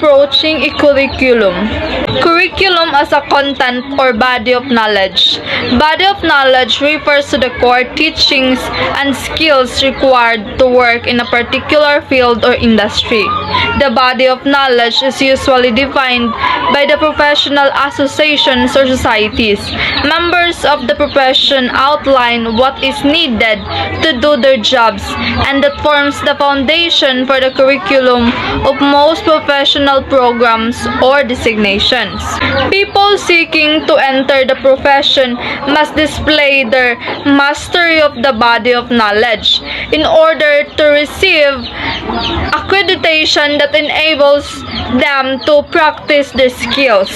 approaching a curriculum. Curriculum as a content or body of knowledge. Body of knowledge refers to the core teachings and skills required to work in a particular field or industry. The body of knowledge is usually defined by the professional associations or societies. Members of the profession outline what is needed to do their jobs, and that forms the foundation for the curriculum of most professional programs or designations. People seeking to enter the profession must display their mastery of the body of knowledge in order to receive accreditation that enables them to practice their skills.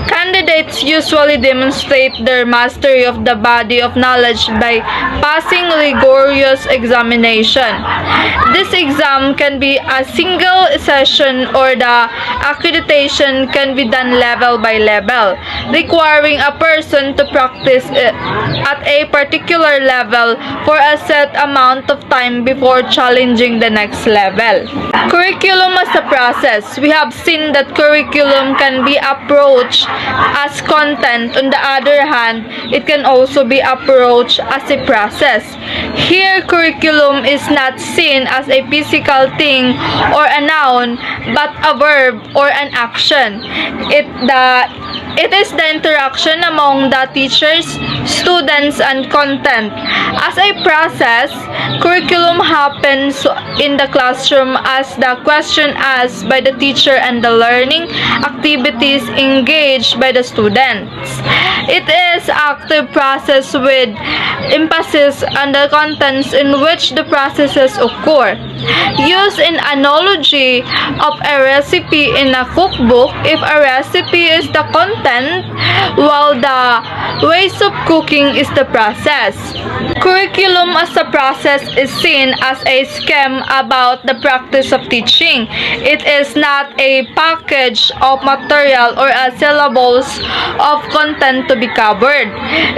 Candidates usually demonstrate their mastery of the body of knowledge by passing rigorous examination. This exam can be a single session, or the accreditation can be done level by level, requiring a person to practice at a particular level for a set amount of time before challenging the next level. Curriculum as a process. We have seen that curriculum can be approached as content. On the other hand, it can also be approached as a process. Here, curriculum is not seen as a physical thing or a noun, but a verb or an action. It is the interaction among the teachers, students, and content. As a process, curriculum happens in the classroom as the question asked by the teacher and the learning activities engaged by the students. It is active process with emphasis on the contents in which the processes occur. Use an analogy of a recipe in a cookbook. If a recipe is the content, while the ways of cooking is the process. Curriculum as a process is seen as a scheme about the practice of teaching. It is not a package of material or a syllables of content to be covered.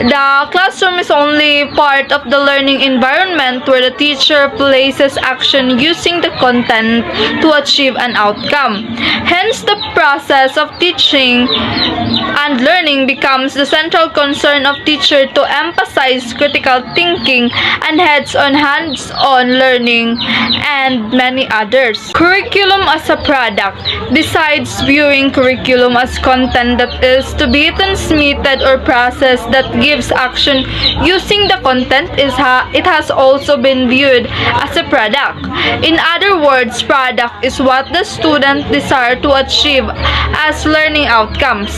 The classroom is only part of the learning environment where the teacher places action using the content to achieve an outcome. Hence, the process of teaching and learning becomes the central concern of teacher to emphasize critical thinking and hands-on learning and many others. Curriculum as a product. Besides viewing curriculum as content that is to be transmitted or processed that gives action using the content, it has also been viewed as a product. In other words, product is what the student desire to achieve as learning outcomes.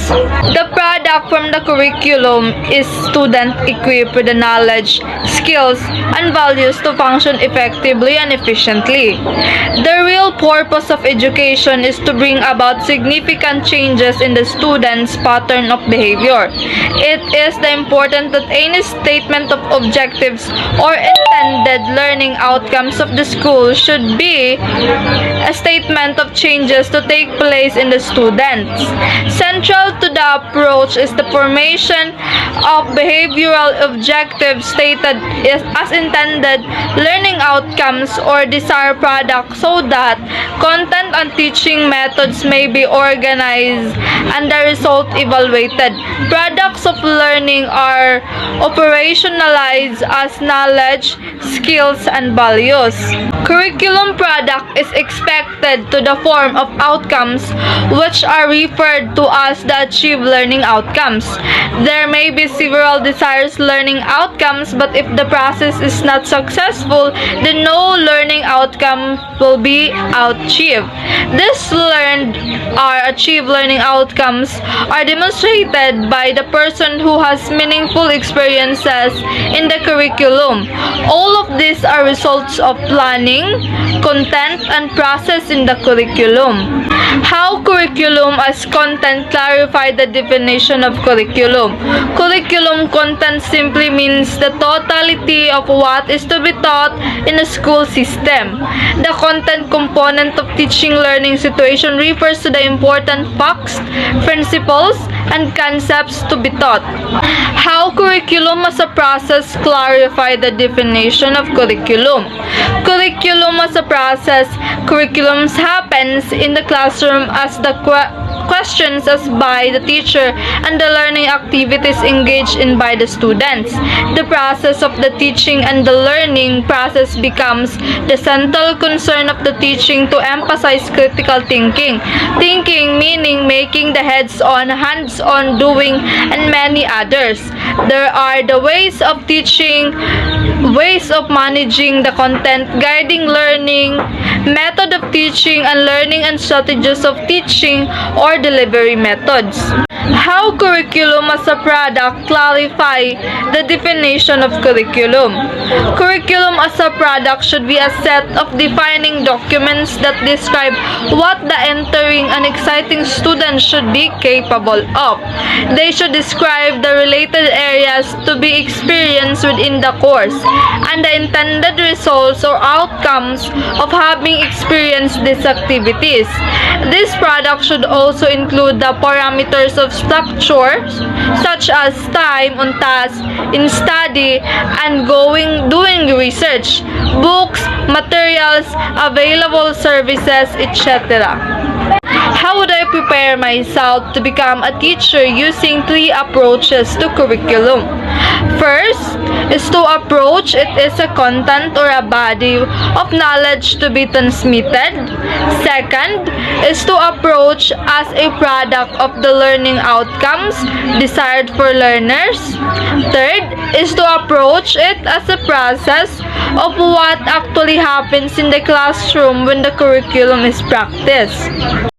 The product from the curriculum is student equipped with the knowledge, skills, and values to function effectively and efficiently. The real purpose of education is to bring about significant changes in the student's pattern of behavior. It is important that any statement of objectives or intended learning outcomes of the school should be a statement of changes to take place in the students. Central to the approach is the formation of behavioral objectives stated as intended learning outcomes or desired products, so that content and teaching methods may be organized and the result evaluated. Products of learning are operationalized as knowledge, skills, and values. Curriculum product is expected to the form of outcomes which are referred to as the achieved learning outcomes. There may be several desired learning outcomes, but if the process is not successful, then no learning outcome will be achieved. These learned or achieved learning outcomes are demonstrated by the person who has meaningful experiences in the curriculum. All of these are results of planning, content, and process in the curriculum. How curriculum as content clarify the definition of curriculum. Curriculum content simply means the totality of what is to be taught in a school system. The content component of teaching learning situation refers to the important facts, principles, and concepts to be taught. How curriculum as a process clarify the definition of curriculum. Curriculum as a process. Curriculum happens in the classroom classroom as the questions asked by the teacher and the learning activities engaged in by the students. The process of the teaching and the learning process becomes the central concern of the teaching to emphasize critical thinking. Thinking meaning making the heads-on, hands-on doing, and many others. There are the ways of teaching, ways of managing the content, guiding learning, method of teaching and learning, and strategies of teaching or delivery methods. How curriculum as a product clarify the definition of curriculum. Curriculum as a product should be a set of defining documents that describe what the entering and exciting student should be capable of. They should describe the related areas to be experienced within the course and the intended results or outcomes of having experienced these activities. This product should also include the parameters of structure such as time on task, in study, and doing research, books, materials, available services, etc. How would I prepare myself to become a teacher using 3 approaches to curriculum? First is to approach it as a content or a body of knowledge to be transmitted. Second is to approach as a product of the learning outcomes desired for learners. Third is to approach it as a process of what actually happens in the classroom when the curriculum is practiced.